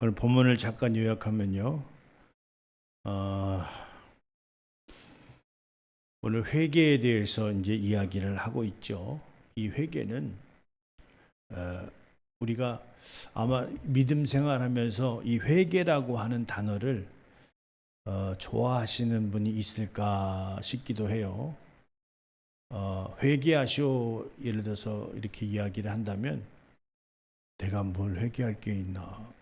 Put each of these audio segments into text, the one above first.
오늘 본문을 잠깐 요약하면요. 오늘 회개에 대해서 이제 이야기를 하고 있죠. 이 회개는 우리가 아마 믿음 생활하면서 이 회개라고 하는 단어를 좋아하시는 분이 있을까 싶기도 해요. 회개하시오, 예를 들어서 이렇게 이야기를 한다면 내가 뭘 회개할 게 있나?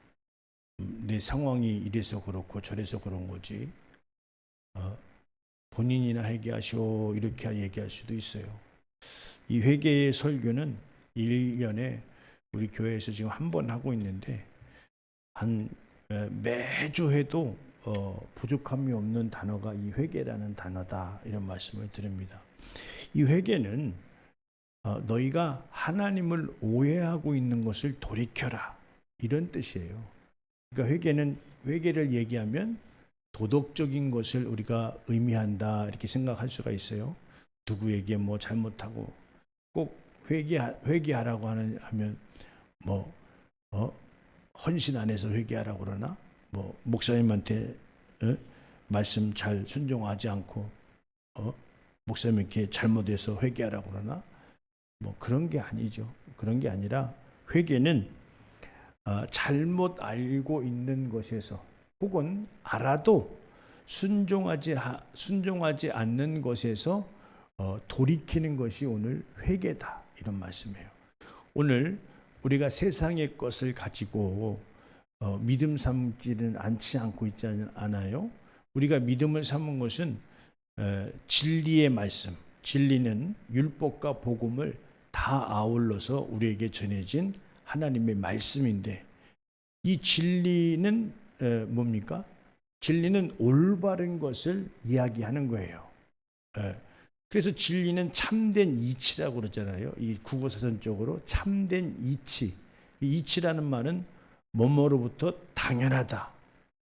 내 상황이 이래서 그렇고 저래서 그런 거지. 본인이나 회개하시오, 이렇게 얘기할 수도 있어요. 이 회개의 설교는 1년에 우리 교회에서 지금 한 번 하고 있는데 매주 해도 부족함이 없는 단어가 이 회개라는 단어다, 이런 말씀을 드립니다. 이 회개는 너희가 하나님을 오해하고 있는 것을 돌이켜라, 이런 뜻이에요. 그러니까 회개를 얘기하면 도덕적인 것을 우리가 의미한다, 이렇게 생각할 수가 있어요. 누구에게 뭐 잘못하고 꼭 회개하라고 하면 뭐 헌신 안 해서 회개하라고 그러나, 뭐 목사님한테 말씀 잘 순종하지 않고 목사님께 잘못해서 회개하라고 그러나, 뭐 그런 게 아니죠. 그런 게 아니라 회개는 잘못 알고 있는 것에서, 혹은 알아도 순종하지 않는 것에서 돌이키는 것이 오늘 회개다, 이런 말씀이에요. 오늘 우리가 세상의 것을 가지고 믿음 삼지는 않고 있지 않아요? 우리가 믿음을 삼은 것은 진리의 말씀, 진리는 율법과 복음을 다 아울러서 우리에게 전해진 하나님의 말씀인데, 이 진리는 뭡니까? 진리는 올바른 것을 이야기하는 거예요. 그래서 진리는 참된 이치라고 그러잖아요. 이 국어사전적으로 참된 이치. 이치라는 말은 뭐뭐로부터 당연하다,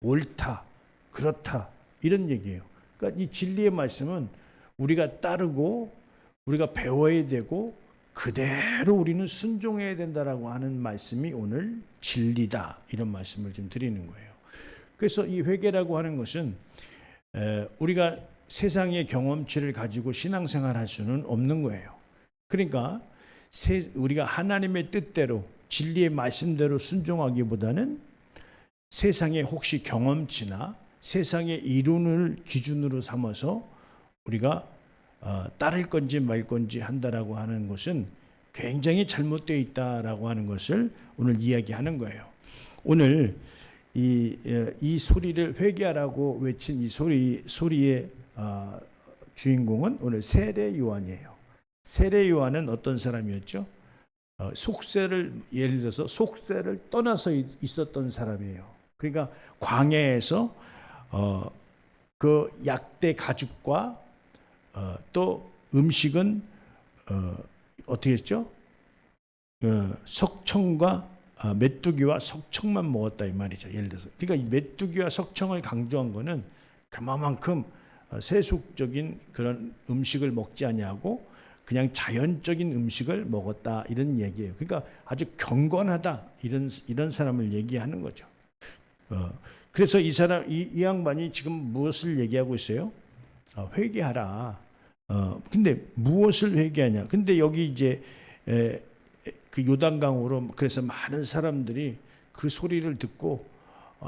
옳다, 그렇다, 이런 얘기예요. 그러니까 이 진리의 말씀은 우리가 따르고 우리가 배워야 되고 그대로 우리는 순종해야 된다라고 하는 말씀이 오늘 진리다, 이런 말씀을 좀 드리는 거예요. 그래서 이 회개라고 하는 것은 우리가 세상의 경험치를 가지고 신앙생활 할 수는 없는 거예요. 그러니까 우리가 하나님의 뜻대로 진리의 말씀대로 순종하기보다는 세상의 혹시 경험치나 세상의 이론을 기준으로 삼아서 우리가 따를 건지 말 건지 한다라고 하는 것은 굉장히 잘못되어 있다라고 하는 것을 오늘 이야기하는 거예요. 오늘 이 소리를 회개하라고 외친 이 소리의 주인공은 오늘 세례 요한이에요. 세례 요한은 어떤 사람이었죠? 예를 들어서 속세를 떠나서 있었던 사람이에요. 그러니까 광야에서 그 약대 가죽과 또 음식은 어떻게 했죠? 석청과 메뚜기와 석청만 먹었다, 이 말이죠. 예를 들어서, 그러니까 이 메뚜기와 석청을 강조한 거는 그만큼 세속적인 그런 음식을 먹지 아니하고 그냥 자연적인 음식을 먹었다, 이런 얘기예요. 그러니까 아주 경건하다, 이런 사람을 얘기하는 거죠. 그래서 이 양반이 지금 무엇을 얘기하고 있어요? 회개하라. 근데 무엇을 회개하냐? 근데 여기 이제 그 요단강으로, 그래서 많은 사람들이 그 소리를 듣고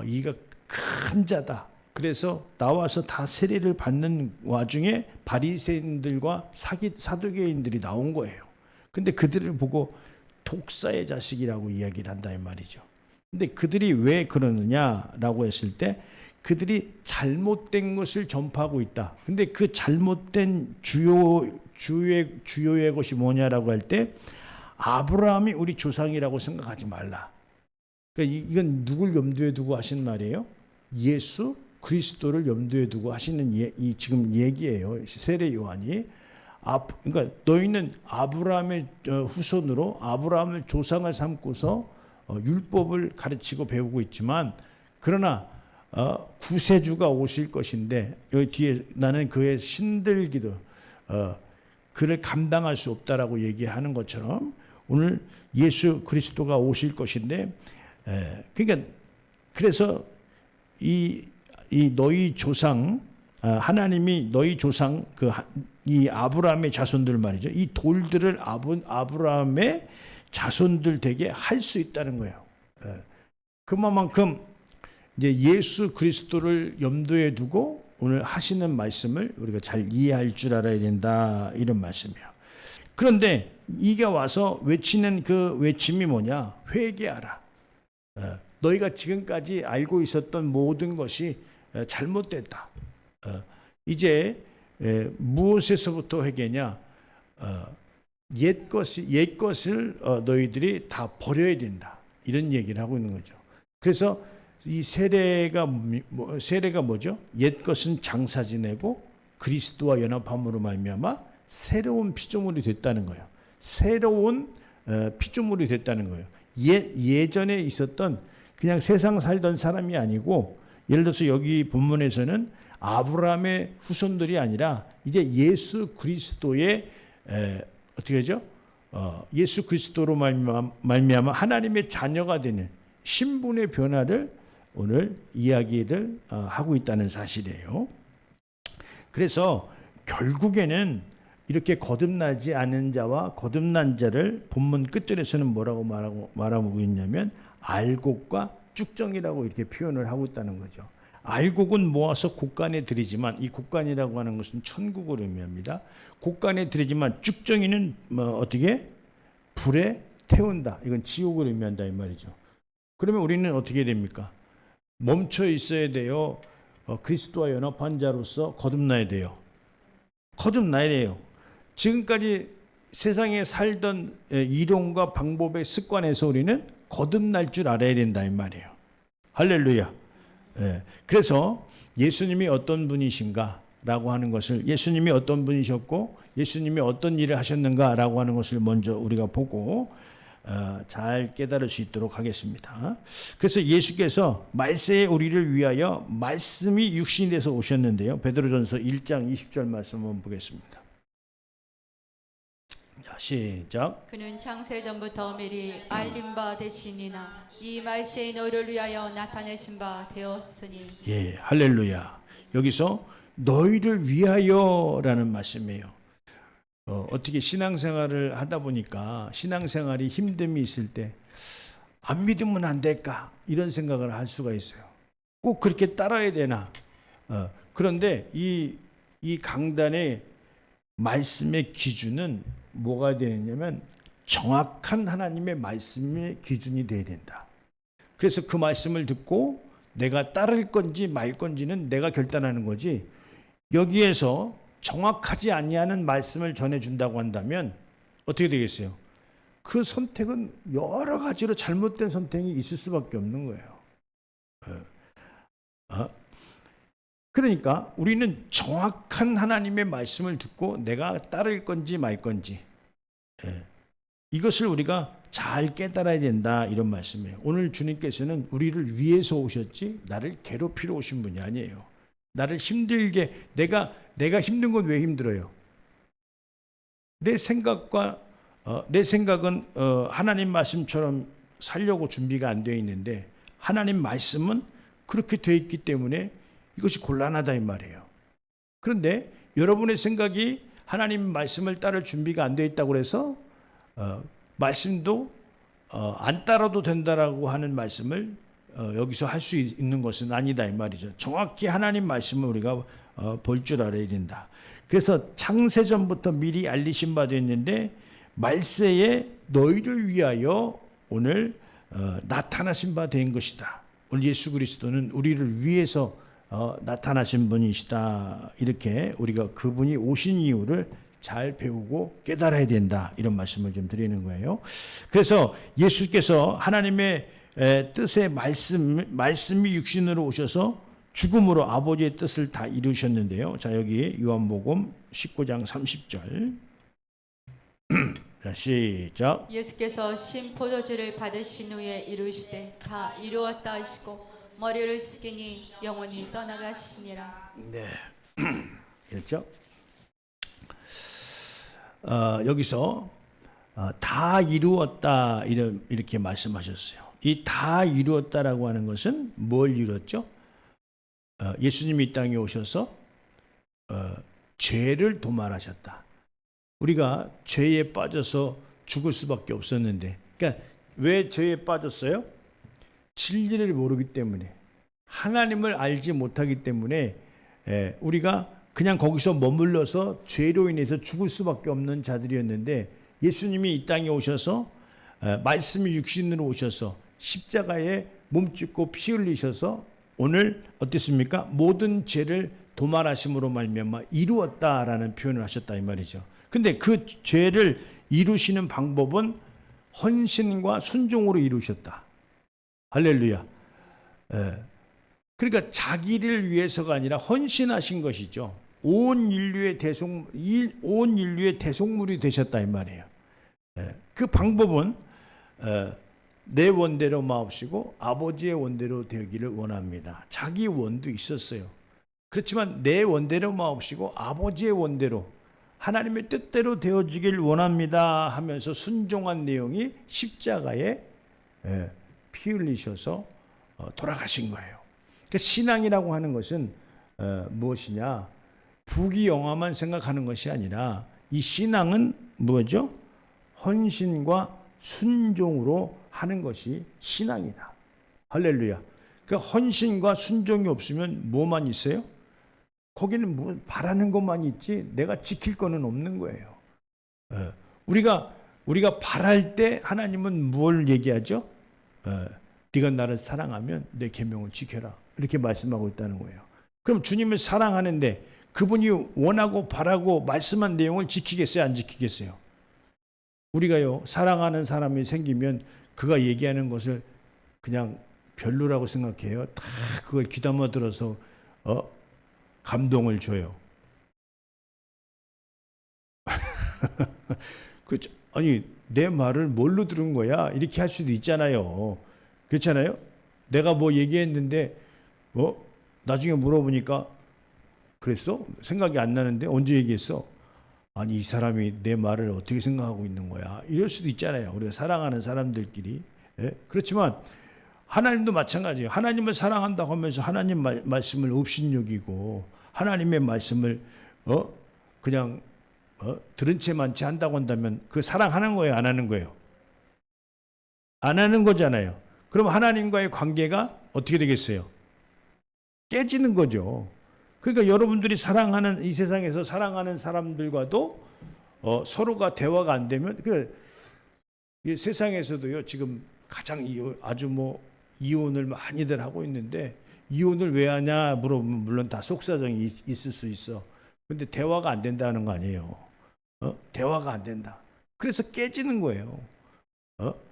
이가 큰 자다, 그래서 나와서 다 세례를 받는 와중에 바리새인들과 사두개인들이 나온 거예요. 근데 그들을 보고 독사의 자식이라고 이야기를 한다, 이 말이죠. 근데 그들이 왜 그러느냐라고 했을 때, 그들이 잘못된 것을 전파하고 있다. 근데 그 잘못된 주요의 것이 뭐냐라고 할 때, 아브라함이 우리 조상이라고 생각하지 말라. 그러니까 이건 누굴 염두에 두고 하신 말이에요? 예수 그리스도를 염두에 두고 하시는 이 지금 얘기예요. 세례 요한이. 그러니까 너희는 아브라함의 후손으로 아브라함을 조상을 삼고서 율법을 가르치고 배우고 있지만, 그러나 구세주가 오실 것인데, 여기 뒤에 나는 그의 신들기도 그를 감당할 수 없다라고 얘기하는 것처럼 오늘 예수 그리스도가 오실 것인데, 그러니까 그래서 이 너희 조상, 하나님이 너희 조상 이 아브라함의 자손들 말이죠. 이 돌들을 아브라함의 자손들 되게 할 수 있다는 거예요. 그만큼 이제 예수 그리스도를 염두에 두고 오늘 하시는 말씀을 우리가 잘 이해할 줄 알아야 된다, 이런 말씀이에요. 그런데 이게 와서 외치는 그 외침이 뭐냐? 회개하라. 너희가 지금까지 알고 있었던 모든 것이 잘못됐다. 이제 무엇에서부터 회개냐? 옛 것을 너희들이 다 버려야 된다, 이런 얘기를 하고 있는 거죠. 그래서 이 세례가 뭐죠? 옛 것은 장사 지내고 그리스도와 연합함으로 말미암아 새로운 피조물이 됐다는 거예요. 새로운 피조물이 됐다는 거예요. 예전에 있었던 그냥 세상 살던 사람이 아니고, 예를 들어서 여기 본문에서는 아브라함의 후손들이 아니라 이제 예수 그리스도의 어떻게 하죠? 예수 그리스도로 말미암아 하나님의 자녀가 되는 신분의 변화를 오늘 이야기를 하고 있다는 사실이에요. 그래서 결국에는 이렇게 거듭나지 않은 자와 거듭난 자를 본문 끝절에서는 뭐라고 말하고 있냐면 알곡과 쭉정이라고 이렇게 표현을 하고 있다는 거죠. 알곡은 모아서 곡간에 들이지만, 이 곡간이라고 하는 것은 천국을 의미합니다. 곡간에 들이지만 쭉정이는 어떻게? 불에 태운다. 이건 지옥을 의미한다, 이 말이죠. 그러면 우리는 어떻게 됩니까? 멈춰 있어야 돼요? 그리스도와 연합한 자로서 거듭나야 돼요? 거듭나야 돼요. 지금까지 세상에 살던 이론과 방법의 습관에서 우리는 거듭날 줄 알아야 된다, 이 말이에요. 할렐루야. 그래서 예수님이 어떤 분이신가 라고 하는 것을, 예수님이 어떤 분이셨고 예수님이 어떤 일을 하셨는가 라고 하는 것을 먼저 우리가 보고 잘 깨달을 수 있도록 하겠습니다. 그래서 예수께서 말세에 우리를 위하여 말씀이 육신이 돼서 오셨는데요. 베드로전서 1장 20절 말씀 한번 보겠습니다. 자, 시작. 그는 창세 전부터 미리 알림 바 되시니나 이 말세에 너희를 위하여 나타내신 바 되었으니. 예, 할렐루야. 여기서 너희를 위하여라는 말씀이에요. 어떻게 신앙생활을 하다 보니까 신앙생활이 힘듦이 있을 때 안 믿으면 안 될까, 이런 생각을 할 수가 있어요. 꼭 그렇게 따라야 되나? 그런데 이 강단의 말씀의 기준은 뭐가 되느냐면 정확한 하나님의 말씀의 기준이 돼야 된다. 그래서 그 말씀을 듣고 내가 따를 건지 말 건지는 내가 결단하는 거지, 여기에서 정확하지 아니하는 말씀을 전해준다고 한다면 어떻게 되겠어요? 그 선택은 여러 가지로 잘못된 선택이 있을 수밖에 없는 거예요. 그러니까 우리는 정확한 하나님의 말씀을 듣고 내가 따를 건지 말 건지, 이것을 우리가 잘 깨달아야 된다, 이런 말씀이에요. 오늘 주님께서는 우리를 위해서 오셨지 나를 괴롭히러 오신 분이 아니에요. 나를 힘들게, 내가 힘든 건 왜 힘들어요? 내 생각은 하나님 말씀처럼 살려고 준비가 안 되어 있는데 하나님 말씀은 그렇게 되어 있기 때문에 이것이 곤란하다, 이 말이에요. 그런데 여러분의 생각이 하나님 말씀을 따를 준비가 안 되어 있다고 해서 말씀도 안 따라도 된다라고 하는 말씀을 여기서 할 수 있는 것은 아니다, 이 말이죠. 정확히 하나님 말씀을 우리가 볼 줄 알아야 된다. 그래서 창세전부터 미리 알리신 바 됐는데 말세에 너희를 위하여 오늘 나타나신 바 된 것이다. 오늘 예수 그리스도는 우리를 위해서 나타나신 분이시다. 이렇게 우리가 그분이 오신 이유를 잘 배우고 깨달아야 된다, 이런 말씀을 좀 드리는 거예요. 그래서 예수께서 하나님의 뜻의 말씀이 육신으로 오셔서 죽음으로 아버지의 뜻을 다 이루셨는데요. 자, 여기 요한복음 19장 30절. 자, 시작. 예수께서 신 포도주를 받으신 후에 이루시되 다 이루었다 하시고 머리를 숙이니 영원히 떠나가시니라. 네. 그렇죠? 여기서 다 이루었다, 이렇게 말씀하셨어요. 이 다 이루었다라고 하는 것은 뭘 이뤘죠? 예수님이 이 땅에 오셔서 죄를 도말하셨다. 우리가 죄에 빠져서 죽을 수밖에 없었는데, 그러니까 왜 죄에 빠졌어요? 진리를 모르기 때문에, 하나님을 알지 못하기 때문에 우리가 그냥 거기서 머물러서 죄로 인해서 죽을 수밖에 없는 자들이었는데, 예수님이 이 땅에 오셔서 말씀이 육신으로 오셔서 십자가에 몸짓고 피 흘리셔서 오늘 어땠습니까? 모든 죄를 도말하심으로 말미암아 이루었다라는 표현을 하셨다 이 말이죠. 근데 그 죄를 이루시는 방법은 헌신과 순종으로 이루셨다. 할렐루야. 그러니까 자기를 위해서가 아니라 헌신하신 것이죠. 온 인류의 대속물이 되셨다 이 말이에요. 그 방법은 내 원대로 마옵시고 아버지의 원대로 되기를 원합니다. 자기 원도 있었어요. 그렇지만 내 원대로 마옵시고 아버지의 원대로 하나님의 뜻대로 되어지길 원합니다 하면서 순종한 내용이 십자가에 피 흘리셔서 돌아가신 거예요. 그러니까 신앙이라고 하는 것은 무엇이냐? 부귀영화만 생각하는 것이 아니라 이 신앙은 뭐죠? 헌신과 순종으로 하는 것이 신앙이다. 할렐루야. 그 헌신과 순종이 없으면 뭐만 있어요? 거기는 뭐 바라는 것만 있지 내가 지킬 거는 없는 거예요. 우리가 바랄 때 하나님은 뭘 얘기하죠? 네가 나를 사랑하면 내 계명을 지켜라. 이렇게 말씀하고 있다는 거예요. 그럼 주님을 사랑하는데 그분이 원하고 바라고 말씀한 내용을 지키겠어요? 안 지키겠어요? 우리가요, 사랑하는 사람이 생기면 그가 얘기하는 것을 그냥 별로라고 생각해요. 다 그걸 귀담아 들어서 감동을 줘요. 그렇죠. 아니 내 말을 뭘로 들은 거야? 이렇게 할 수도 있잖아요. 그렇잖아요. 내가 뭐 얘기했는데 나중에 물어보니까 그랬어? 생각이 안 나는데 언제 얘기했어? 아니 이 사람이 내 말을 어떻게 생각하고 있는 거야? 이럴 수도 있잖아요. 우리가 사랑하는 사람들끼리. 그렇지만 하나님도 마찬가지예요. 하나님을 사랑한다고 하면서 하나님 말씀을 업신여기고 하나님의 말씀을 그냥 들은 채만 채 한다고 한다면 그 사랑하는 거예요? 안 하는 거예요? 안 하는 거잖아요. 그럼 하나님과의 관계가 어떻게 되겠어요? 깨지는 거죠. 그러니까 여러분들이 사랑하는 이 세상에서 사랑하는 사람들과도 서로가 대화가 안 되면 이 세상에서도요 지금 가장 아주 뭐 이혼을 많이들 하고 있는데 이혼을 왜 하냐 물어보면 물론 다 속사정이 있을 수 있어. 근데 대화가 안 된다는 거 아니에요. 대화가 안 된다. 그래서 깨지는 거예요.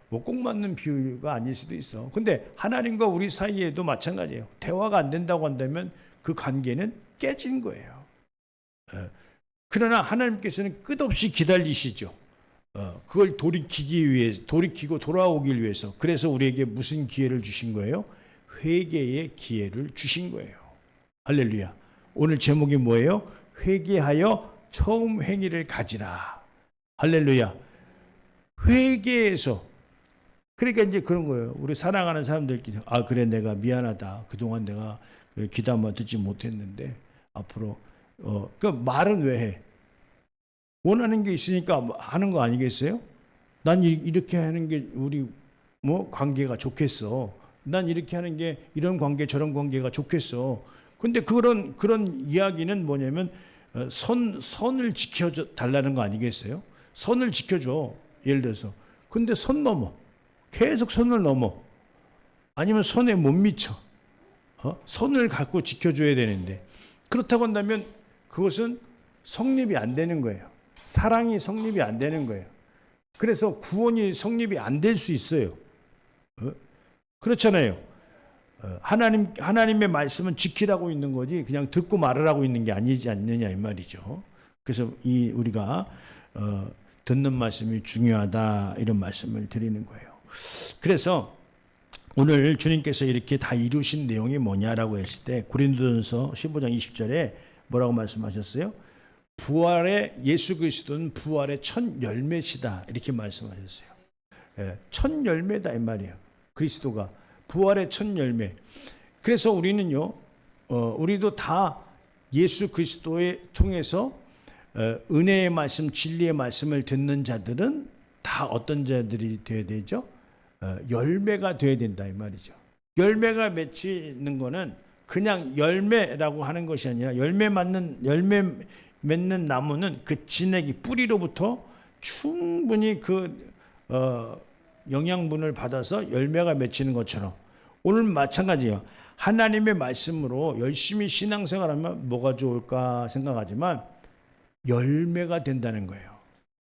뭐 꼭 맞는 비유가 아닐 수도 있어. 근데 하나님과 우리 사이에도 마찬가지예요. 대화가 안 된다고 한다면 그 관계는 깨진 거예요. 그러나 하나님께서는 끝없이 기다리시죠. 그걸 돌이키고 돌아오길 위해서. 그래서 우리에게 무슨 기회를 주신 거예요? 회개의 기회를 주신 거예요. 할렐루야. 오늘 제목이 뭐예요? 회개하여 처음 행위를 가지라. 할렐루야. 회개에서 그러니까 이제 그런 거예요. 우리 사랑하는 사람들끼리 그래 내가 미안하다. 그동안 내가 귀담아 듣지 못했는데 앞으로 그 말은 왜 해? 원하는 게 있으니까 하는 거 아니겠어요? 난 이렇게 하는 게 우리 뭐 관계가 좋겠어. 난 이렇게 하는 게 이런 관계 저런 관계가 좋겠어. 근데 그런 이야기는 뭐냐면 선을 지켜 달라는 거 아니겠어요? 선을 지켜줘. 예를 들어서. 근데 선 넘어. 계속 선을 넘어. 아니면 선에 못 미쳐. 선을 갖고 지켜줘야 되는데 그렇다고 한다면 그것은 성립이 안 되는 거예요. 사랑이 성립이 안 되는 거예요. 그래서 구원이 성립이 안 될 수 있어요. 그렇잖아요. 하나님의 말씀은 지키라고 있는 거지 그냥 듣고 말으라고 있는 게 아니지 않느냐 이 말이죠. 그래서 우리가 듣는 말씀이 중요하다 이런 말씀을 드리는 거예요. 그래서 오늘 주님께서 이렇게 다 이루신 내용이 뭐냐라고 했을 때 고린도전서 15장 20절에 뭐라고 말씀하셨어요? 예수 그리스도는 부활의 첫 열매시다 이렇게 말씀하셨어요. 첫 열매다 이 말이에요. 그리스도가 부활의 첫 열매. 그래서 우리는요, 우리도 다 예수 그리스도에 통해서 은혜의 말씀, 진리의 말씀을 듣는 자들은 다 어떤 자들이 되어야 되죠? 열매가 되어야 된다 이 말이죠. 열매가 맺히는 거는 그냥 열매라고 하는 것이 아니라 열매 맺는 나무는 그 진액이 뿌리로부터 충분히 그 영양분을 받아서 열매가 맺히는 것처럼 오늘 마찬가지예요. 하나님의 말씀으로 열심히 신앙생활하면 뭐가 좋을까 생각하지만 열매가 된다는 거예요.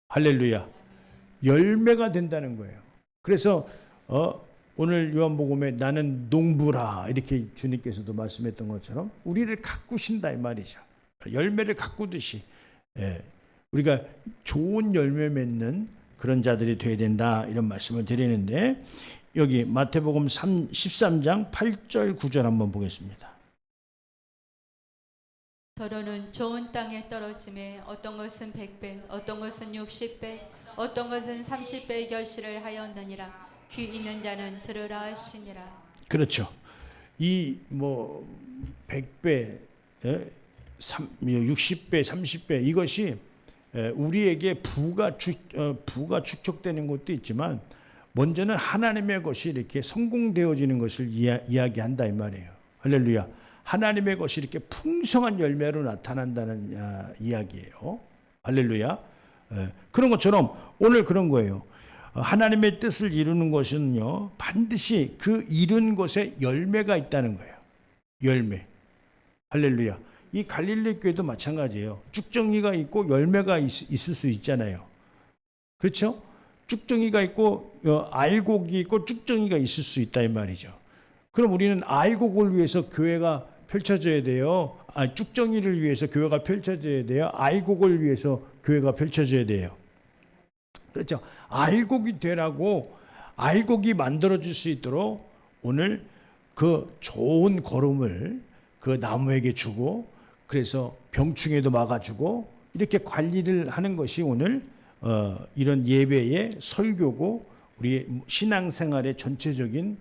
할렐루야. 열매가 된다는 거예요. 그래서 오늘 요한복음에 나는 농부라 이렇게 주님께서도 말씀했던 것처럼 우리를 가꾸신다 이 말이죠. 열매를 가꾸듯이 우리가 좋은 열매 맺는 그런 자들이 되어야 된다 이런 말씀을 드리는데, 여기 마태복음 13장 8절 9절 한번 보겠습니다. 더러는 좋은 땅에 떨어짐에 어떤 것은 100배, 어떤 것은 60배, 어떤 것은 30배의 결실을 하였느니라. 귀 있는 자는 들으라 하시니라. 그렇죠. 이 100배, 60배, 30배 이것이 우리에게 부가 축적되는 것도 있지만 먼저는 하나님의 것이 이렇게 성공되어지는 것을 이야기한다 이 말이에요. 할렐루야. 하나님의 것이 이렇게 풍성한 열매로 나타난다는 이야기예요. 할렐루야. 그런 것처럼 오늘 그런 거예요. 하나님의 뜻을 이루는 것은요, 반드시 그 이룬 것에 열매가 있다는 거예요. 열매. 할렐루야. 이 갈릴리 교회도 마찬가지예요. 쭉정이가 있고 열매가 있을 수 있잖아요. 그렇죠? 쭉정이가 있고 알곡이 있고 쭉정이가 있을 수 있다 이 말이죠. 그럼 우리는 알곡을 위해서 교회가 펼쳐져야 돼요. 쭉정이를 위해서 교회가 펼쳐져야 돼요. 알곡을 위해서 교회가 펼쳐져야 돼요. 그렇죠. 알곡이 되라고 알곡이 만들어질 수 있도록 오늘 그 좋은 거름을 그 나무에게 주고, 그래서 병충해도 막아주고 이렇게 관리를 하는 것이 오늘 이런 예배의 설교고 우리의 신앙생활의 전체적인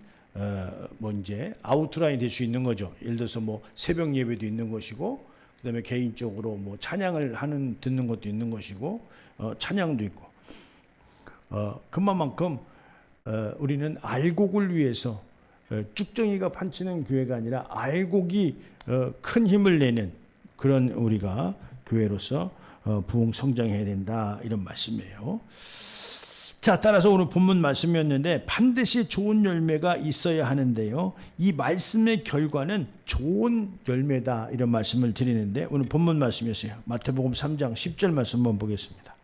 이제 아우트라인이 될 수 있는 거죠. 예를 들어서 새벽 예배도 있는 것이고, 그다음에 개인적으로 찬양을 듣는 것도 있는 것이고, 찬양도 있고. 그만큼 우리는 알곡을 위해서 쭉정이가 판치는 교회가 아니라 알곡이 큰 힘을 내는 그런 우리가 교회로서 부흥 성장해야 된다 이런 말씀이에요. 자, 따라서 오늘 본문 말씀이었는데 반드시 좋은 열매가 있어야 하는데요, 이 말씀의 결과는 좋은 열매다 이런 말씀을 드리는데, 오늘 본문 말씀이었어요. 마태복음 3장 10절 말씀 한번 보겠습니다.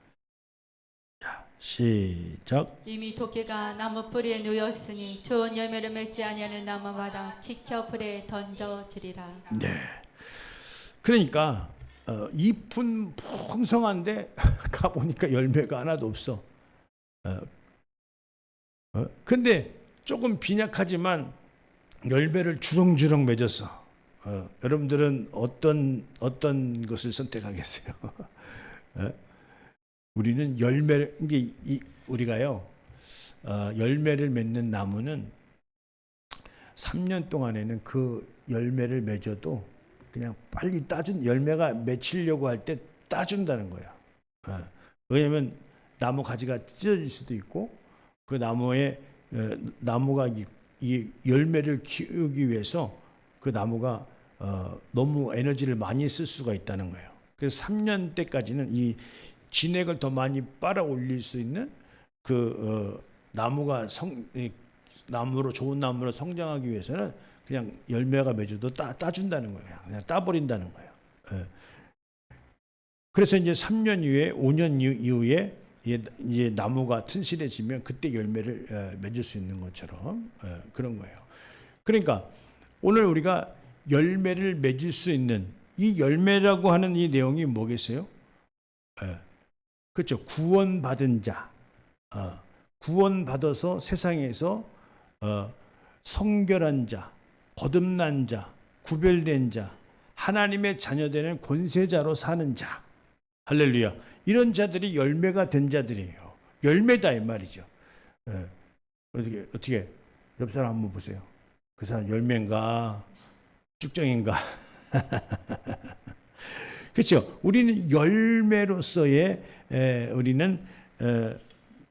시작. 이미 도끼가 나무 뿌리에 누였으니 좋은 열매를 맺지 아니하는 나무마다 지켜 불에 던져지리라. 네. 그러니까 잎은 풍성한데 가보니까 열매가 하나도 없어. 근데 조금 빈약하지만 열매를 주렁주렁 맺었어. 여러분들은 어떤 것을 선택하겠어요? 우리는 우리가요, 열매를 맺는 나무는 3년 동안에는 그 열매를 맺어도 그냥 빨리 열매가 맺히려고 할 때 따준다는 거야. 왜냐면 나무 가지가 찢어질 수도 있고, 그 나무가 이 열매를 키우기 위해서 그 나무가 너무 에너지를 많이 쓸 수가 있다는 거예요. 그래서 3년 때까지는 이 진액을 더 많이 빨아 올릴 수 있는 나무가 좋은 나무로 성장하기 위해서는 그냥 열매가 맺어도 따준다는 거예요. 그냥 따버린다는 거예요. 그래서 이제 3년 이후에 5년 이후에 이제 나무가 튼실해지면 그때 열매를 맺을 수 있는 것처럼 그런 거예요. 그러니까 오늘 우리가 열매를 맺을 수 있는 이 열매라고 하는 이 내용이 뭐겠어요? 그렇죠. 구원받은 자, 구원받아서 세상에서 성결한 자, 거듭난 자, 구별된 자, 하나님의 자녀되는 권세자로 사는 자. 할렐루야. 이런 자들이 열매가 된 자들이에요. 열매다 이 말이죠. 어떻게 옆 사람 한번 보세요. 그 사람 열매인가 쭉정인가? 그렇죠. 우리는 열매로서의 우리는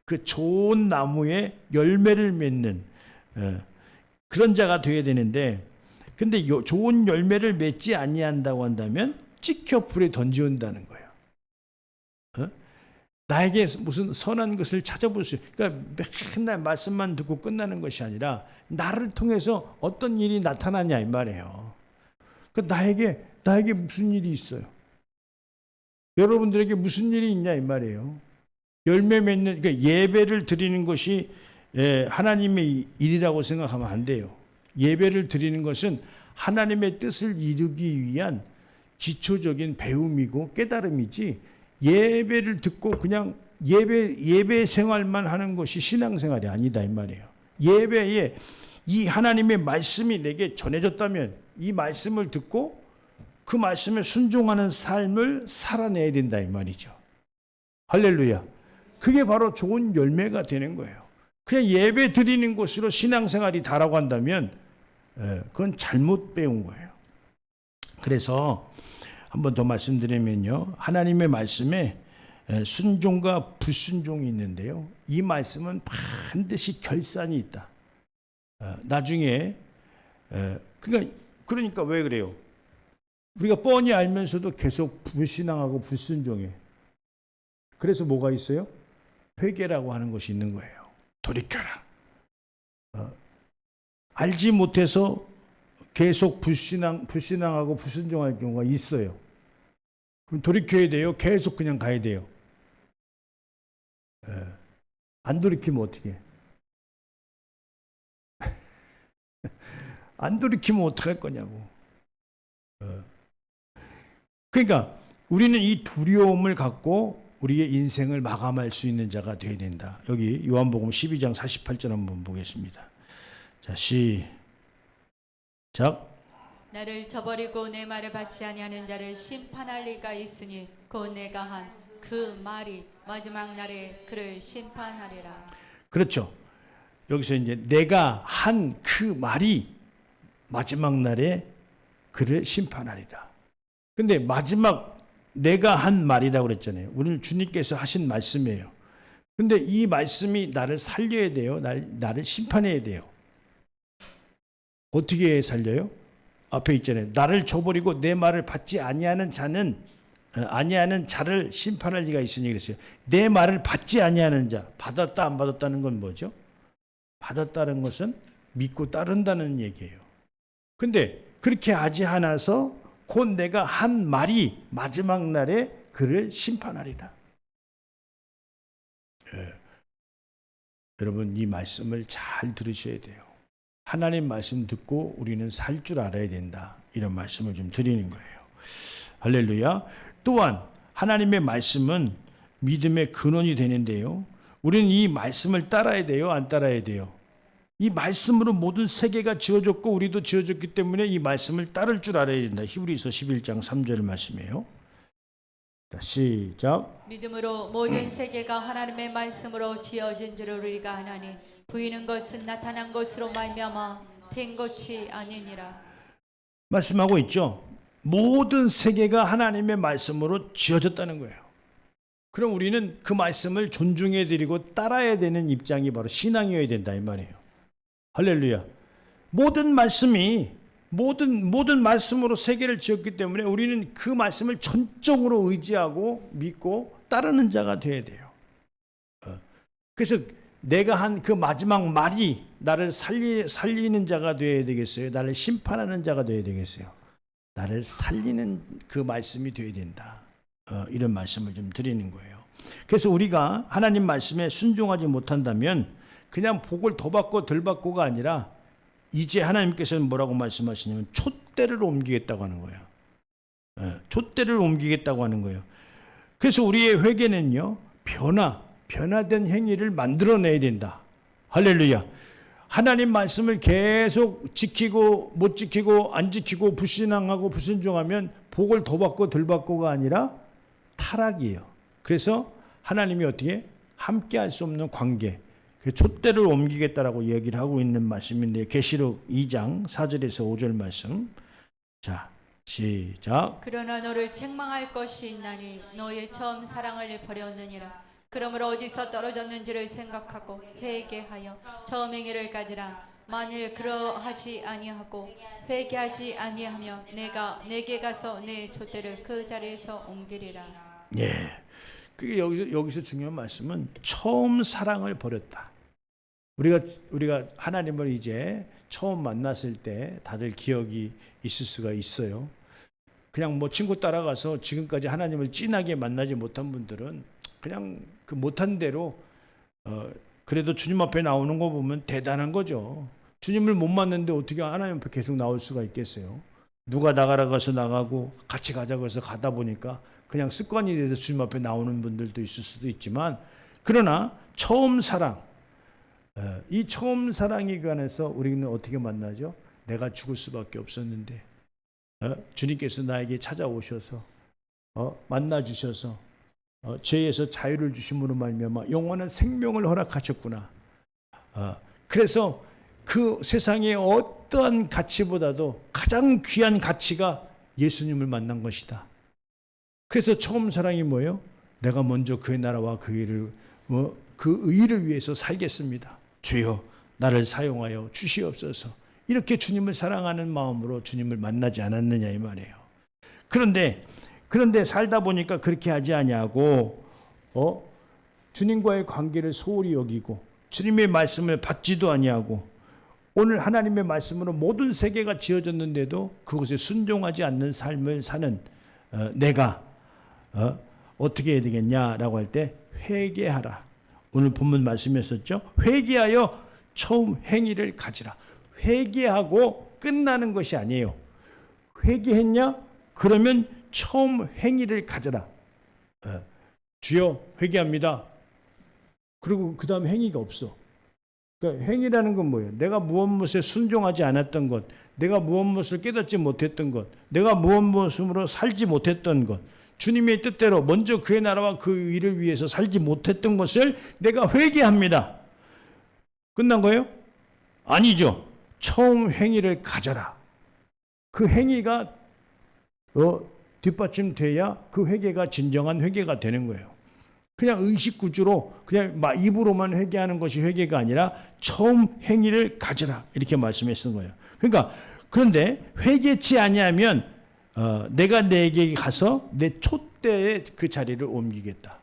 그 좋은 나무에 열매를 맺는 그런 자가 되어야 되는데, 근데 좋은 열매를 맺지 아니한다고 한다면 찍혀 불에 던지온다는 거예요. 나에게 무슨 선한 것을 찾아볼 수 있어요. 그러니까 맨날 말씀만 듣고 끝나는 것이 아니라 나를 통해서 어떤 일이 나타나냐 이 말이에요. 그러니까 나에게 무슨 일이 있어요? 여러분들에게 무슨 일이 있냐 이 말이에요. 열매 맺는, 그러니까 예배를 드리는 것이 하나님의 일이라고 생각하면 안 돼요. 예배를 드리는 것은 하나님의 뜻을 이루기 위한 기초적인 배움이고 깨달음이지, 예배를 듣고 그냥 예배 생활만 하는 것이 신앙생활이 아니다 이 말이에요. 예배에 이 하나님의 말씀이 내게 전해졌다면 이 말씀을 듣고 그 말씀에 순종하는 삶을 살아내야 된다 이 말이죠. 할렐루야. 그게 바로 좋은 열매가 되는 거예요. 그냥 예배 드리는 것으로 신앙생활이 다라고 한다면 그건 잘못 배운 거예요. 그래서 한 번 더 말씀드리면요, 하나님의 말씀에 순종과 불순종이 있는데요, 이 말씀은 반드시 결산이 있다. 나중에 그러니까 왜 그래요? 우리가 뻔히 알면서도 계속 불신앙하고 불순종해. 그래서 뭐가 있어요? 회개라고 하는 것이 있는 거예요. 돌이켜라. 알지 못해서 계속 불신앙하고 불순종할 경우가 있어요. 그럼 돌이켜야 돼요? 계속 그냥 가야 돼요? 안 돌이키면 어떻게 해? 안 돌이키면 어떡할 거냐고. 그러니까 우리는 이 두려움을 갖고 우리의 인생을 마감할 수 있는 자가 되어야 된다. 여기 요한복음 12장 48절 한번 보겠습니다. 자, 시작. 나를 저버리고 내 말을 받지 아니하는 자를 심판할 리가 있으니 곧 내가 한 그 말이 마지막 날에 그를 심판하리라. 그렇죠. 여기서 이제 내가 한 그 말이 마지막 날에 그를 심판하리라. 근데 마지막 내가 한 말이라고 그랬잖아요. 오늘 주님께서 하신 말씀이에요. 근데 이 말씀이 나를 살려야 돼요. 나를 심판해야 돼요. 어떻게 살려요? 앞에 있잖아요. 나를 저버리고 내 말을 받지 아니하는 자를 심판할 리가 있으니 그랬어요. 내 말을 받지 아니하는 자, 받았다 안 받았다는 건 뭐죠? 받았다는 것은 믿고 따른다는 얘기예요. 근데 그렇게 하지 않아서 곧 내가 한 말이 마지막 날에 그를 심판하리라. 여러분, 이 말씀을 잘 들으셔야 돼요. 하나님 말씀 듣고 우리는 살 줄 알아야 된다. 이런 말씀을 좀 드리는 거예요. 할렐루야. 또한 하나님의 말씀은 믿음의 근원이 되는데요, 우리는 이 말씀을 따라야 돼요? 안 따라야 돼요? 이 말씀으로 모든 세계가 지어졌고 우리도 지어졌기 때문에 이 말씀을 따를 줄 알아야 된다. 히브리서 11장 3절 말씀이에요. 자, 시작. 믿음으로 모든 세계가 하나님의 말씀으로 지어진 줄 우리가 아나니 보이는 것은 나타난 것으로 말미암아 된 것이 아니니라. 말씀하고 있죠. 모든 세계가 하나님의 말씀으로 지어졌다는 거예요. 그럼 우리는 그 말씀을 존중해 드리고 따라야 되는 입장이 바로 신앙이어야 된다 이 말이에요. 할렐루야. 모든 말씀이 모든 말씀으로 세계를 지었기 때문에 우리는 그 말씀을 전적으로 의지하고 믿고 따르는 자가 되어야 돼요. 그래서 내가 한 그 마지막 말이 나를 살리는 자가 되어야 되겠어요? 나를 심판하는 자가 되어야 되겠어요? 나를 살리는 그 말씀이 되어야 된다. 이런 말씀을 좀 드리는 거예요. 그래서 우리가 하나님 말씀에 순종하지 못한다면 그냥 복을 더 받고 덜 받고가 아니라 이제 하나님께서는 뭐라고 말씀하시냐면 촛대를 옮기겠다고 하는 거예요. 촛대를 옮기겠다고 하는 거예요. 그래서 우리의 회개는요, 변화된 행위를 만들어내야 된다. 할렐루야. 하나님 말씀을 계속 지키고 못 지키고 안 지키고 불신앙하고 불순종하면 복을 더 받고 덜 받고가 아니라 타락이에요. 그래서 하나님이 어떻게 함께 할 수 없는 관계, 그 촛대를 옮기겠다라고 얘기를 하고 있는 말씀인데 계시록 2장 4절에서 5절 말씀. 자, 시작. 그러나 너를 책망할 것이 있나니 너의 처음 사랑을 버렸느니라. 그러므로 어디서 떨어졌는지를 생각하고 회개하여 처음 행위를 가지라. 만일 그러하지 아니하고 회개하지 아니하면 내가 내게 가서 내 촛대를 그 자리에서 옮기리라. 예. 그게 여기서 중요한 말씀은 처음 사랑을 버렸다. 우리가 하나님을 이제 처음 만났을 때 다들 기억이 있을 수가 있어요. 그냥 뭐 친구 따라가서 지금까지 하나님을 진하게 만나지 못한 분들은 그냥 그 못한 대로 그래도 주님 앞에 나오는 거 보면 대단한 거죠. 주님을 못 만났는데 어떻게 하나님 앞에 계속 나올 수가 있겠어요? 누가 나가라 가서 나가고 같이 가자고 해서 가다 보니까 그냥 습관이 돼서 주님 앞에 나오는 분들도 있을 수도 있지만, 그러나 처음 사랑, 이 처음 사랑에 관해서 우리는 어떻게 만나죠? 내가 죽을 수밖에 없었는데 주님께서 나에게 찾아오셔서 만나 주셔서 죄에서 자유를 주심으로 말미암아 영원한 생명을 허락하셨구나. 그래서 그 세상의 어떠한 가치보다도 가장 귀한 가치가 예수님을 만난 것이다. 그래서 처음 사랑이 뭐예요? 내가 먼저 그의 나라와 그 일을 그 의를 위해서 살겠습니다. 주여 나를 사용하여 주시옵소서. 이렇게 주님을 사랑하는 마음으로 주님을 만나지 않았느냐 이 말이에요. 그런데 살다 보니까 그렇게 하지 아니하고 주님과의 관계를 소홀히 여기고 주님의 말씀을 받지도 아니하고 오늘 하나님의 말씀으로 모든 세계가 지어졌는데도 그것에 순종하지 않는 삶을 사는 내가 어떻게 해야 되겠냐라고 할 때 회개하라. 오늘 본문 말씀이었었죠. 회개하여 처음 행위를 가지라. 회개하고 끝나는 것이 아니에요. 회개했냐? 그러면 처음 행위를 가져라. 주여 회개합니다. 그리고 그 다음 행위가 없어. 그러니까 행위라는 건 뭐예요? 내가 무엇에 순종하지 않았던 것, 내가 무엇을 깨닫지 못했던 것, 내가 무엇으로 살지 못했던 것, 주님의 뜻대로 먼저 그의 나라와 그 일을 위해서 살지 못했던 것을 내가 회개합니다. 끝난 거예요? 아니죠. 처음 행위를 가져라. 그 행위가 뒷받침돼야 그 회개가 진정한 회개가 되는 거예요. 그냥 의식구조로 그냥 입으로만 회개하는 것이 회개가 아니라 처음 행위를 가져라 이렇게 말씀했던 거예요. 그러니까 그런데 회개치 아니하면 내가 내게 가서 내 촛대의 그 자리를 옮기겠다.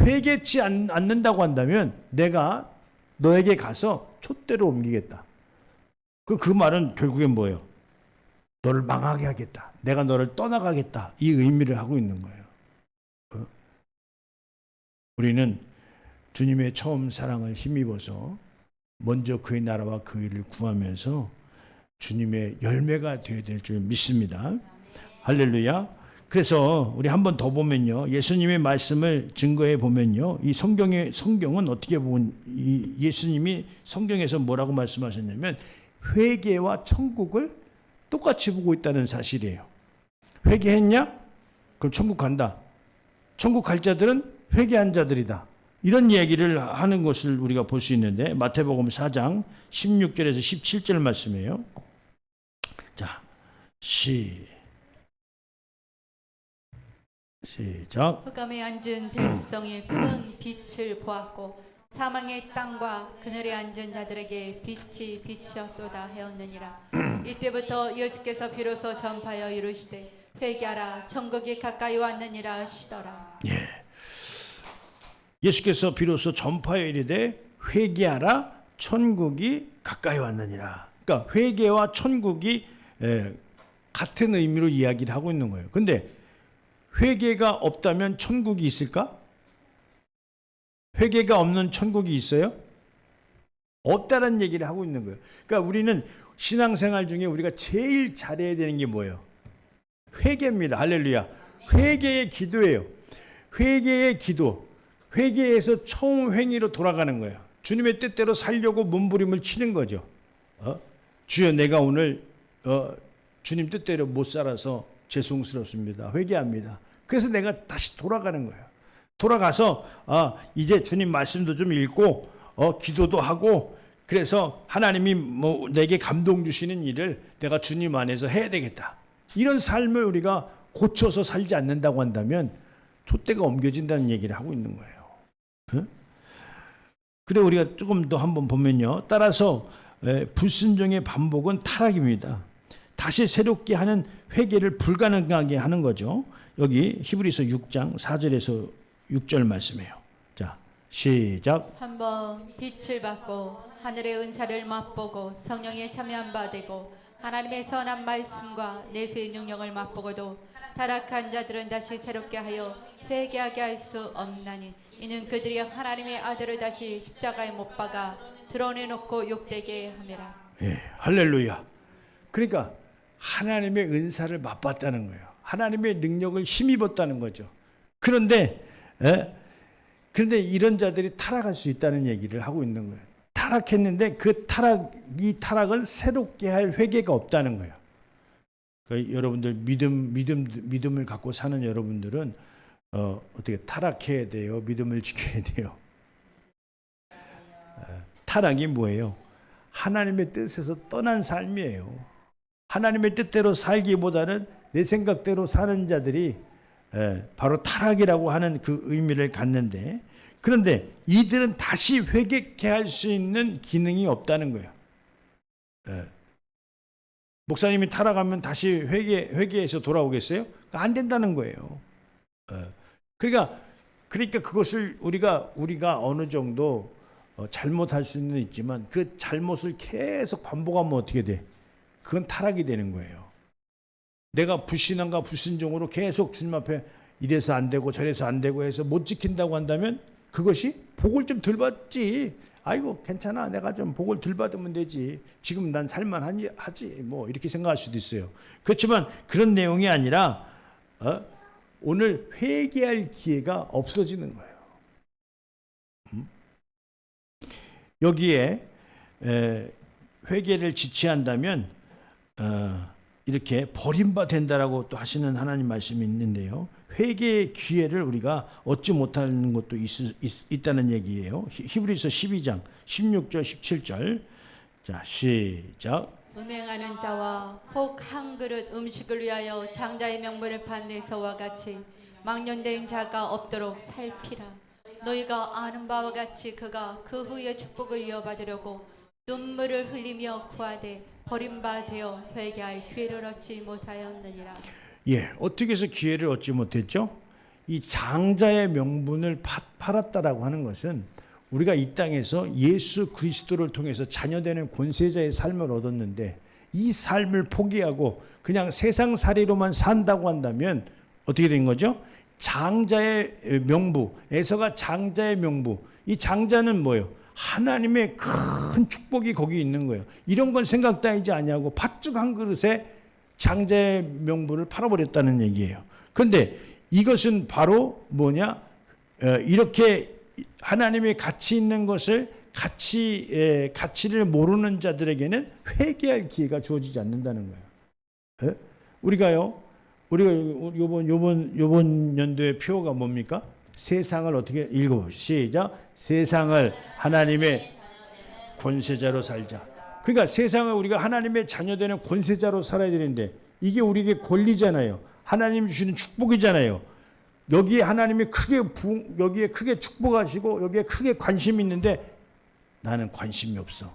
회개치 않는다고 한다면 내가 너에게 가서 촛대를 옮기겠다. 그 말은 결국엔 뭐예요? 너를 망하게 하겠다. 내가 너를 떠나가겠다. 이 의미를 하고 있는 거예요. 우리는 주님의 처음 사랑을 힘입어서 먼저 그의 나라와 그 일을 구하면서 주님의 열매가 되어야 될 줄 믿습니다. 할렐루야. 그래서 우리 한 번 더 보면요, 예수님의 말씀을 증거해 보면요, 이 성경은 어떻게 보면 이 예수님이 성경에서 뭐라고 말씀하셨냐면 회개와 천국을 똑같이 보고 있다는 사실이에요. 회개했냐? 그럼 천국 간다. 천국 갈 자들은 회개한 자들이다. 이런 얘기를 하는 것을 우리가 볼 수 있는데 마태복음 4장 16절에서 17절 말씀이에요. 자, 시작. 흑암에 앉은 백성이 큰 빛을 보았고 사망의 땅과 그늘에 앉은 자들에게 빛이 비치었도다 하였느니라. 이때부터 예수께서 비로소 전파하여 이르시되 회개하라 천국이 가까이 왔느니라 하시더라. 예. 예수께서 비로소 전파하여 이르되 회개하라 천국이 가까이 왔느니라. 그러니까 회개와 천국이 같은 의미로 이야기를 하고 있는 거예요. 근데 회개가 없다면 천국이 있을까? 회개가 없는 천국이 있어요? 없다는 얘기를 하고 있는 거예요. 그러니까 우리는 신앙생활 중에 우리가 제일 잘해야 되는 게 뭐예요? 회개입니다. 할렐루야. 회개의 기도예요. 회개의 기도. 회개에서 처음 행위로 돌아가는 거예요. 주님의 뜻대로 살려고 몸부림을 치는 거죠. 주여 내가 오늘 주님 뜻대로 못 살아서 죄송스럽습니다. 회개합니다. 그래서 내가 다시 돌아가는 거예요. 돌아가서 이제 주님 말씀도 좀 읽고 기도도 하고 그래서 하나님이 뭐 내게 감동 주시는 일을 내가 주님 안에서 해야 되겠다. 이런 삶을 우리가 고쳐서 살지 않는다고 한다면 촛대가 옮겨진다는 얘기를 하고 있는 거예요. 응? 그래 우리가 조금 더 한번 보면요. 따라서 불순종의 반복은 타락입니다. 다시 새롭게 하는 회개를 불가능하게 하는 거죠. 여기 히브리서 6장 4절에서 6절 말씀이에요. 자, 시작. 한번 빛을 받고 하늘의 은사를 맛보고 성령에 참여한 바 되고 하나님의 선한 말씀과 내세의 능력을 맛보고도 타락한 자들은 다시 새롭게 하여 회개하게 할 수 없나니 이는 그들이 하나님의 아들을 다시 십자가에 못 박아 드러내놓고 욕되게 함이라. 예, 할렐루야. 그러니까 하나님의 은사를 맛봤다는 거예요. 하나님의 능력을 힘입었다는 거죠. 그런데 이런 자들이 타락할 수 있다는 얘기를 하고 있는 거예요. 타락했는데 이 타락은 새롭게 할 회개가 없다는 거예요. 그러니까 여러분들 믿음을 갖고 사는 여러분들은 어떻게 타락해야 돼요? 믿음을 지켜야 돼요? 타락이 뭐예요? 하나님의 뜻에서 떠난 삶이에요. 하나님의 뜻대로 살기보다는 내 생각대로 사는 자들이 바로 타락이라고 하는 그 의미를 갖는데, 그런데 이들은 다시 회개케 할 수 있는 기능이 없다는 거예요. 목사님이 타락하면 다시 회개해서 돌아오겠어요? 안 된다는 거예요. 그러니까 그것을 우리가 어느 정도 잘못할 수는 있지만 그 잘못을 계속 반복하면 어떻게 돼? 그건 타락이 되는 거예요. 내가 불신앙과 불순종으로 계속 주님 앞에 이래서 안 되고 저래서 안 되고 해서 못 지킨다고 한다면 그것이 복을 좀 덜 받지. 아이고 괜찮아, 내가 좀 복을 덜 받으면 되지, 지금 난 살만하지, 뭐 이렇게 생각할 수도 있어요. 그렇지만 그런 내용이 아니라 오늘 회개할 기회가 없어지는 거예요. 여기에 회개를 지체한다면 이렇게 버림받는다라고 또 하시는 하나님 말씀이 있는데요. 회개의 기회를 우리가 얻지 못하는 것도 있다는 얘기예요. 히브리서 12장 16절 17절. 자, 시작. 음행하는 자와 혹 한 그릇 음식을 위하여 장자의 명분을 판내서와 같이 망령된 자가 없도록 살피라. 너희가 아는 바와 같이 그가 그 후에 축복을 이어받으려고 눈물을 흘리며 구하되 버림받아 회개할 기회를 얻지 못하였느니라. 예, 어떻게 해서 기회를 얻지 못했죠? 이 장자의 명분을 팔았다라고 하는 것은 우리가 이 땅에서 예수 그리스도를 통해서 자녀되는 권세자의 삶을 얻었는데 이 삶을 포기하고 그냥 세상살이로만 산다고 한다면 어떻게 된 거죠? 장자의 명부, 에서가 장자의 명부. 이 장자는 뭐예요? 하나님의 큰 축복이 거기 있는 거예요. 이런 건 생각도 하지 아니하고 팥죽 한 그릇에 장자의 명분을 팔아버렸다는 얘기예요. 그런데 이것은 바로 뭐냐? 이렇게 하나님의 가치 있는 것을 가치를 모르는 자들에게는 회개할 기회가 주어지지 않는다는 거예요. 우리가 요번 연도의 표어가 뭡니까? 세상을 어떻게 읽어봅시다. 시작. 세상을 하나님의 권세자로 살자. 그러니까 세상을 우리가 하나님의 자녀되는 권세자로 살아야 되는데 이게 우리에게 권리잖아요. 하나님 주시는 축복이잖아요. 여기에 하나님이 여기에 크게 축복하시고 여기에 크게 관심이 있는데 나는 관심이 없어.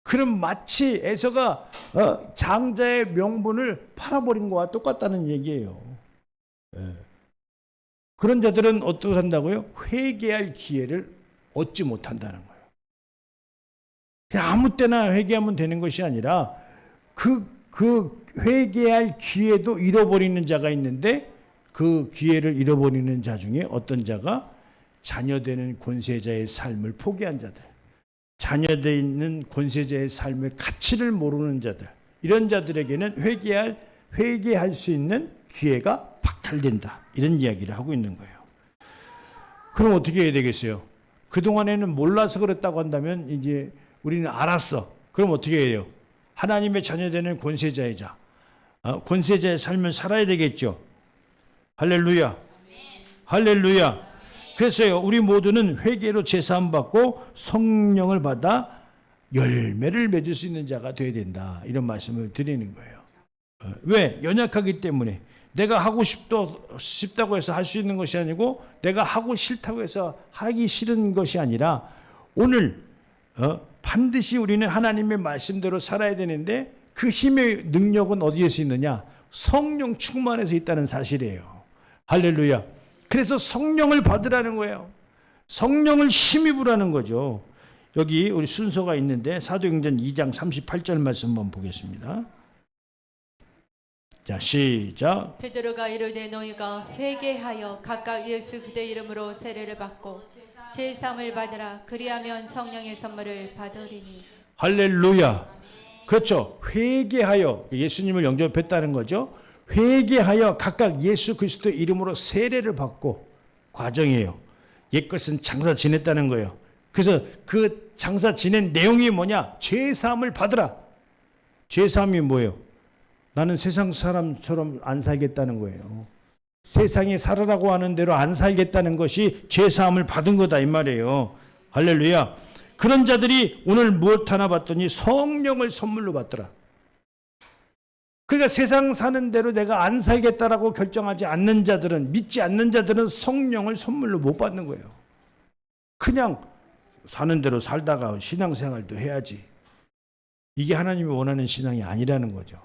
그럼 마치 에서가 장자의 명분을 팔아버린 거와 똑같다는 얘기예요. 그런 자들은 어떻게 한다고요? 회개할 기회를 얻지 못한다는 거예요. 그냥 아무 때나 회개하면 되는 것이 아니라 그 회개할 기회도 잃어버리는 자가 있는데 그 기회를 잃어버리는 자 중에 어떤 자가 자녀되는 권세자의 삶을 포기한 자들, 자녀되는 권세자의 삶의 가치를 모르는 자들, 이런 자들에게는 회개할 수 있는 기회가 박탈된다. 이런 이야기를 하고 있는 거예요. 그럼 어떻게 해야 되겠어요? 그동안에는 몰라서 그랬다고 한다면 이제 우리는 알았어. 그럼 어떻게 해요? 하나님의 자녀되는 권세자이자 권세자의 삶을 살아야 되겠죠. 할렐루야. 할렐루야. 그래서요, 우리 모두는 회개로 제사함 받고 성령을 받아 열매를 맺을 수 있는 자가 되어야 된다. 이런 말씀을 드리는 거예요. 왜? 연약하기 때문에. 내가 하고 싶다고 해서 할 수 있는 것이 아니고, 내가 하고 싫다고 해서 하기 싫은 것이 아니라, 오늘 반드시 우리는 하나님의 말씀대로 살아야 되는데, 그 힘의 능력은 어디에서 있느냐? 성령 충만에서 있다는 사실이에요. 할렐루야. 그래서 성령을 받으라는 거예요. 성령을 힘입으라는 거죠. 여기 우리 순서가 있는데 사도행전 2장 38절 말씀 한번 보겠습니다. 자, 시작. 베드로가 이르되 너희가 회개하여 각각 예수 그리스도의 이름으로 세례를 받고 제사함을 받으라. 그리하면 성령의 선물을 받으리니. 할렐루야. 그렇죠. 회개하여 예수님을 영접했다는 거죠. 회개하여 각각 예수 그리스도의 이름으로 세례를 받고, 과정이에요. 옛것은 장사 지냈다는 거예요. 그래서 그 장사 지낸 내용이 뭐냐? 죄사함을 받으라. 죄사함이 뭐예요? 나는 세상 사람처럼 안 살겠다는 거예요. 세상에 살으라고 하는 대로 안 살겠다는 것이 죄사함을 받은 거다 이 말이에요. 할렐루야. 그런 자들이 오늘 무엇 하나 받더니 성령을 선물로 받더라. 그러니까 세상 사는 대로 내가 안 살겠다라고 결정하지 않는 자들은, 믿지 않는 자들은 성령을 선물로 못 받는 거예요. 그냥 사는 대로 살다가 신앙생활도 해야지. 이게 하나님이 원하는 신앙이 아니라는 거죠.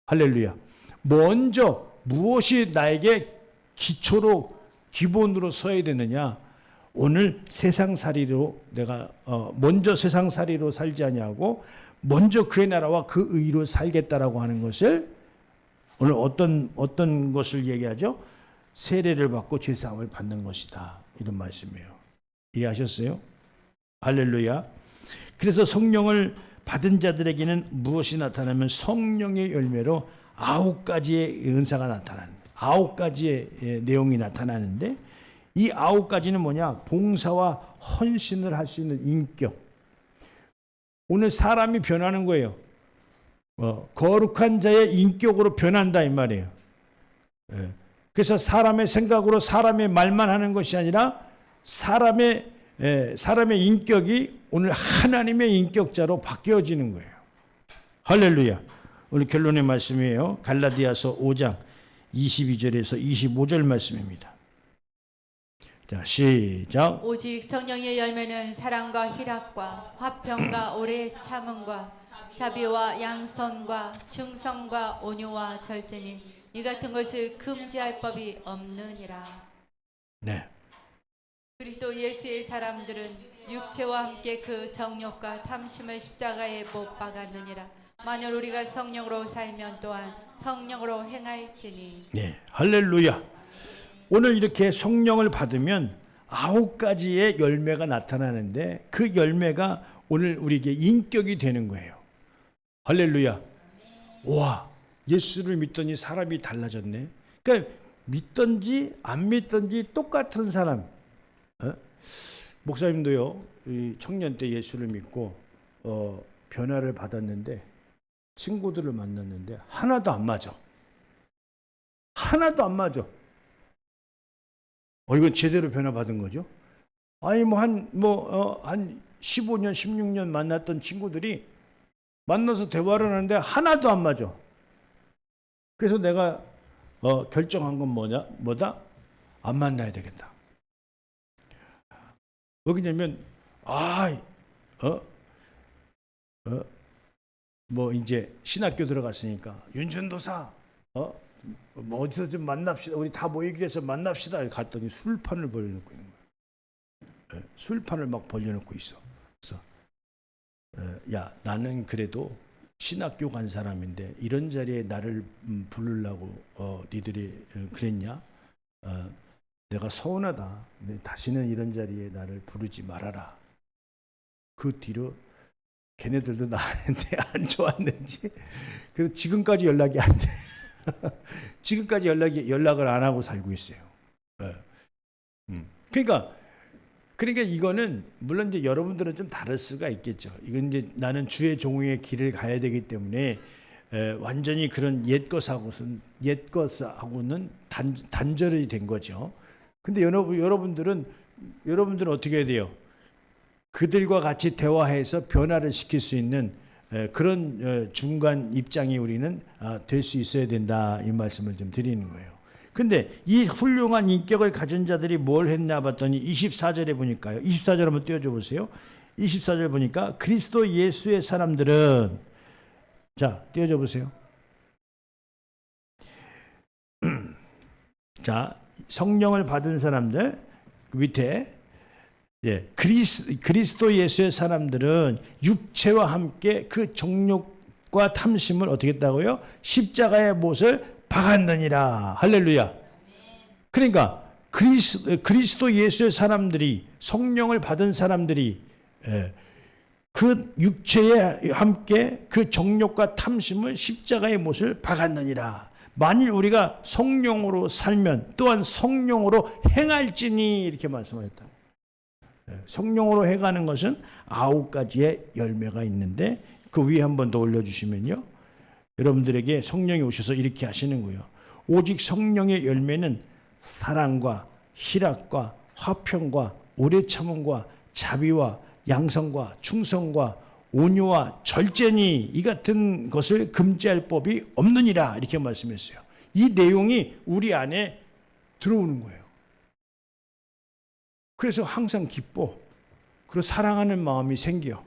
할렐루야. 먼저 무엇이 나에게 기초로, 기본으로 서야 되느냐? 오늘 세상살이로 내가 먼저 세상살이로 살지 아니하고 먼저 그의 나라와 그 의로 살겠다라고 하는 것을, 오늘 어떤 것을 얘기하죠? 세례를 받고 제사함을 받는 것이다. 이런 말씀이에요. 이해하셨어요? 할렐루야. 그래서 성령을 받은 자들에게는 무엇이 나타나면 성령의 열매로 9가지의 은사가 나타나는, 9가지의 내용이 나타나는데, 이 9가지는 뭐냐? 봉사와 헌신을 할 수 있는 인격. 오늘 사람이 변하는 거예요. 거룩한 자의 인격으로 변한다 이 말이에요. 그래서 사람의 생각으로 사람의 말만 하는 것이 아니라 사람의 인격이 오늘 하나님의 인격자로 바뀌어지는 거예요. 할렐루야. 오늘 결론의 말씀이에요. 갈라디아서 5장 22절에서 25절 말씀입니다. 자, 시작. 오직 성령의 열매는 사랑과 희락과 화평과 오래 참음과 자비와 양선과 충성과 온유와 절제니 이 같은 것을 금지할 법이 없느니라. 네. 그리스도 예수의 사람들은 육체와 함께 그 정욕과 탐심을 십자가에 못 박았느니라. 만일 우리가 성령으로 살면 또한 성령으로 행할지니. 네. 할렐루야. 오늘 이렇게 성령을 받으면 9가지의 열매가 나타나는데, 그 열매가 오늘 우리에게 인격이 되는 거예요. 할렐루야. 와, 예수를 믿더니 사람이 달라졌네. 그러니까 믿든지 안 믿든지 똑같은 사람. 목사님도요, 청년 때 예수를 믿고 변화를 받았는데, 친구들을 만났는데 하나도 안 맞아. 하나도 안 맞아. 이건 제대로 변화받은 거죠. 아니 한 15년, 16년 만났던 친구들이 만나서 대화를 하는데 하나도 안 맞아. 그래서 내가 결정한 건 뭐다? 안 만나야 되겠다. 왜냐면 이제 신학교 들어갔으니까 윤전도사 뭐 어디서 좀 만납시다. 우리 다 모이기로 해서 만납시다. 갔더니 술판을 벌려놓고 있는 거예요. 술판을 막 벌려놓고 있어. 그래서 야, 나는 그래도 신학교 간 사람인데 이런 자리에 나를 부르려고 니들이 그랬냐? 내가 서운하다. 다시는 이런 자리에 나를 부르지 말아라. 그 뒤로 걔네들도 나한테 안 좋았는지 그래서 지금까지 연락이 안 돼. 지금까지 연락을 안 하고 살고 있어요. 그러니까 이거는 물론 이제 여러분들은 좀 다를 수가 있겠죠. 이건 이제 나는 주의 종의 길을 가야 되기 때문에 완전히 그런 옛 것하고는 단절이 된 거죠. 근데 여러분들은 어떻게 해야 돼요? 그들과 같이 대화해서 변화를 시킬 수 있는 그런 중간 입장이 우리는 될 수 있어야 된다, 이 말씀을 좀 드리는 거예요. 근데 이 훌륭한 인격을 가진 자들이 뭘 했나 봤더니 24절에 보니까요. 24절 한번 띄워줘 보세요. 24절 보니까 그리스도 예수의 사람들은, 자 띄워줘 보세요. 자, 성령을 받은 사람들 그 밑에, 그리스도 예수의 사람들은 육체와 함께 그 정욕과 탐심을 어떻게 했다고요? 십자가의 못을 박았느니라. 할렐루야. 그러니까 그리스도 예수의 사람들이, 성령을 받은 사람들이 그 육체에 함께 그 정욕과 탐심을 십자가의 못을 박았느니라. 만일 우리가 성령으로 살면 또한 성령으로 행할지니, 이렇게 말씀하셨다. 성령으로 행하는 것은 9가지의 열매가 있는데 그 위에 한 번 더 올려주시면요, 여러분들에게 성령이 오셔서 이렇게 하시는 거예요. 오직 성령의 열매는 사랑과 희락과 화평과 오래 참음과 자비와 양성과 충성과 온유와 절제니 이 같은 것을 금지할 법이 없느니라, 이렇게 말씀했어요. 이 내용이 우리 안에 들어오는 거예요. 그래서 항상 기뻐. 그리고 사랑하는 마음이 생겨.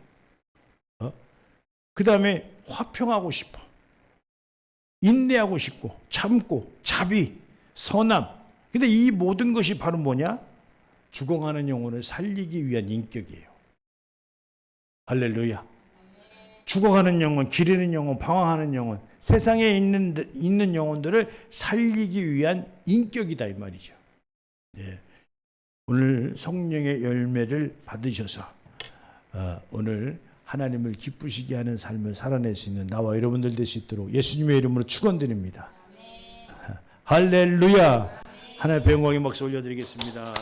그 다음에 화평하고 싶어. 인내하고 싶고, 참고, 자비, 선함. 근데 이 모든 것이 바로 뭐냐? 죽어가는 영혼을 살리기 위한 인격이에요. 할렐루야. 죽어가는 영혼, 기르는 영혼, 방황하는 영혼, 세상에 있는 영혼들을 살리기 위한 인격이다, 이 말이죠. 오늘 성령의 열매를 받으셔서 오늘 하나님을 기쁘시게 하는 삶을 살아낼 수 있는 나와 여러분들 될 수 있도록 예수님의 이름으로 축원드립니다. 할렐루야. 하나님의 영광의 박수 올려드리겠습니다.